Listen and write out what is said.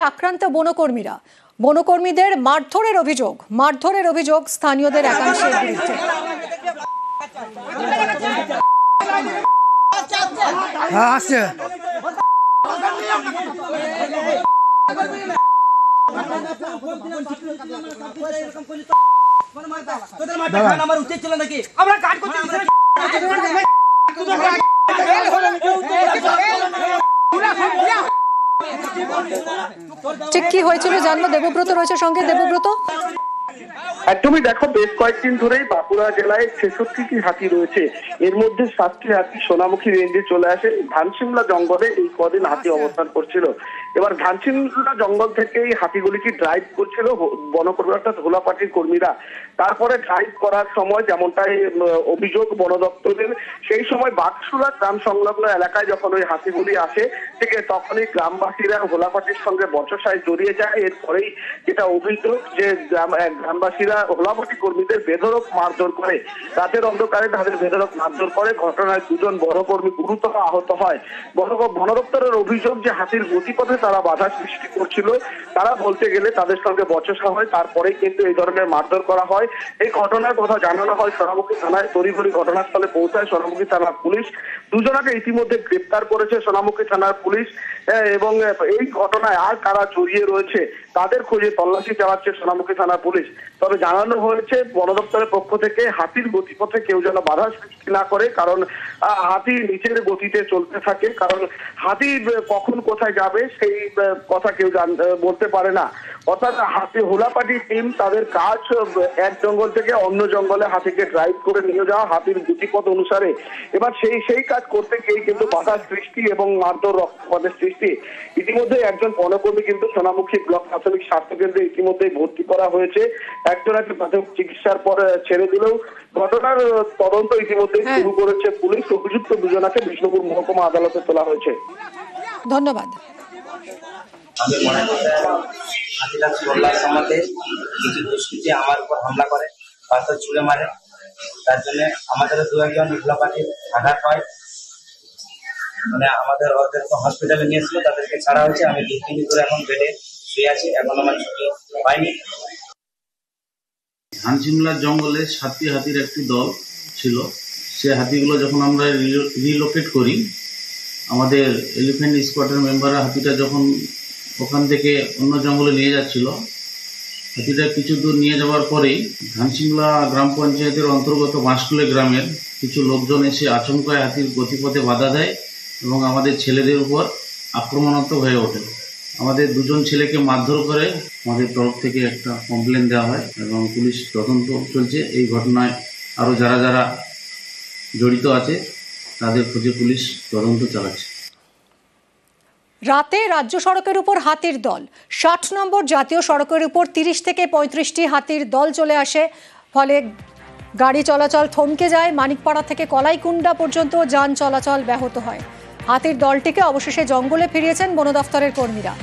আক্রান্ত বনকর্মীরা, বনকর্মীদের মারধরের অভিযোগ স্থানীয়দের একাংশের বিরুদ্ধে। আমার উচিত ছিল নাকি আমরা কাট করতে ঠিক কি হয়েছিল জানবো। দেবব্রত রয়েছে সঙ্গে। দেবব্রত, একদমই দেখো, বেশ কয়েকদিন ধরেই বাঁকুড়া জেলায় 66টি হাতি রয়েছে। এর মধ্যে 7টি হাতি সোনামুখী রেঞ্জে চলে আসে। ধানসিমলা জঙ্গলে এই কদিন হাতি অবস্থান করছিল। এবার ধানসিমলা জঙ্গল থেকে এই হাতিগুলিকে ড্রাইভ করছিল বনকর্মী অর্থাৎ হোলা পার্টির কর্মীরা। তারপরে ড্রাইভ করার সময় যেমনটাই অভিযোগ বন দপ্তরের, সেই সময় বাঘসুলা গ্রাম সংলগ্ন এলাকায় যখন ওই হাতিগুলি আসে ঠিক তখনই গ্রামবাসীরা হোলা পার্টির সঙ্গে বচসায় জড়িয়ে যায়। এরপরেই যেটা অভিযোগ যে গ্রামবাসীরা হোলাপাটি কর্মীদের বেধড়ক মারধর করে, রাতের অন্ধকারে তাদের বেধড়ক মারধর করে। ঘটনায় 2 জন বনকর্মী গুরুতর আহত হয়। বন দপ্তরের অভিযোগ যে হাতির গতিপথে তারা বাধা সৃষ্টি করছিল। তারা বলতে গেলে তাদের সঙ্গে বচসা হয়, তারপরেই কিন্তু এই ধরনের মারধর করা হয়। এই ঘটনার কথা জানানো হয় সোনামুখী থানায়। তড়িঘড়ি ঘটনাস্থলে পৌঁছায় সোনামুখী থানার পুলিশ। 2 জনকে ইতিমধ্যে গ্রেপ্তার করেছে সোনামুখী থানার পুলিশ এবং এই ঘটনায় আর কারা জড়িয়ে রয়েছে তাদের খোঁজে তল্লাশি চালাচ্ছে সোনামুখী থানার পুলিশ। তবে জানানো হয়েছে বন দপ্তরের পক্ষ থেকে হাতির গতিপথে কেউ যেন বাধা সৃষ্টি না করে, কারণ হাতি নিচের গতিতে চলতে থাকে। কারণ হাতি কখন কোথায় যাবে সেই কথা কেউ বলতে পারে না। অর্থাৎ হাতি হোলাপাটি টিম তাদের কাজ এক জঙ্গল থেকে অন্য জঙ্গলে হাতিকে ড্রাইভ করে নিয়ে যাওয়া হাতির গতিপথ অনুসারে। এবার সেই কাজ করতে গিয়ে কিন্তু বাধা সৃষ্টি এবং মারধর রক্তপাতের সৃষ্টি। ইতিমধ্যে একজন বনকর্মী কিন্তু সোনামুখী ব্লক প্রাথমিক স্বাস্থ্য কেন্দ্রে ইতিমধ্যে ভর্তি করা হয়েছে। একজনকে প্রাথমিক চিকিৎসার পর ছেড়ে দিলেও ঘটনার তদন্ত ইতিমধ্যে শুরু করেছে পুলিশ। অভিযুক্ত 2 জনকে বিষ্ণুপুর মহকুমা আদালতে তোলা হয়েছে। ধন্যবাদ। আমি মনে করি হাতিটা চলার সময় কিছু দুষ্কৃতী আমার উপর হামলা করে, হয়তো ছুড়ে মারে। তার জন্য আমাদের 2-1 হোলাপাটির আঘাত হয়। মানে ওদেরকে হসপিটালে নিয়েছিল, তাদেরকে ছাড়া হয়েছে। আমি 2 দিন ধরে এখন বেডে শুয়ে আছি, এখন আমার ছুটি পাইনি। ধানসিমলা জঙ্গলে 7টি হাতির একটি দল ছিল। সে হাতিগুলো যখন আমরা রিলোকেট করি, আমাদের এলিফ্যান্ট স্কোয়াডের মেম্বাররা হাতিটা যখন ওখান থেকে অন্য জঙ্গলে নিয়ে যাচ্ছিল, হাতিটা কিছু দূর নিয়ে যাওয়ার পরেই ধানসিমলা গ্রাম পঞ্চায়েতের অন্তর্গত বাঁশকুলে গ্রামের কিছু লোকজন এসে আচমকায় হাতির গতিপথে বাধা দেয় এবং আমাদের ছেলেদের উপর আক্রমণাত্মক হয়ে ওঠে। আমাদের 2 জন ছেলেকে মারধর করে। আমাদের তরফ থেকে একটা কমপ্লেন দেওয়া হয় এবং পুলিশ তদন্ত চলছে। এই ঘটনায় আরও যারা জড়িত আছে তাদের খোঁজে পুলিশ তদন্ত চালাচ্ছে। রাতে রাজ্য সড়কের উপর হাতির দল, 60 নম্বর জাতীয় সড়কের উপর 30 থেকে 35টি হাতির দল চলে আসে। ফলে গাড়ি চলাচল থমকে যায়। মানিকপাড়া থেকে কলাইকুণ্ডা পর্যন্ত যান চলাচল ব্যাহত হয়। হাতির দলটিকে অবশেষে জঙ্গলে ফিরিয়েছেন বন দফতরের কর্মীরা।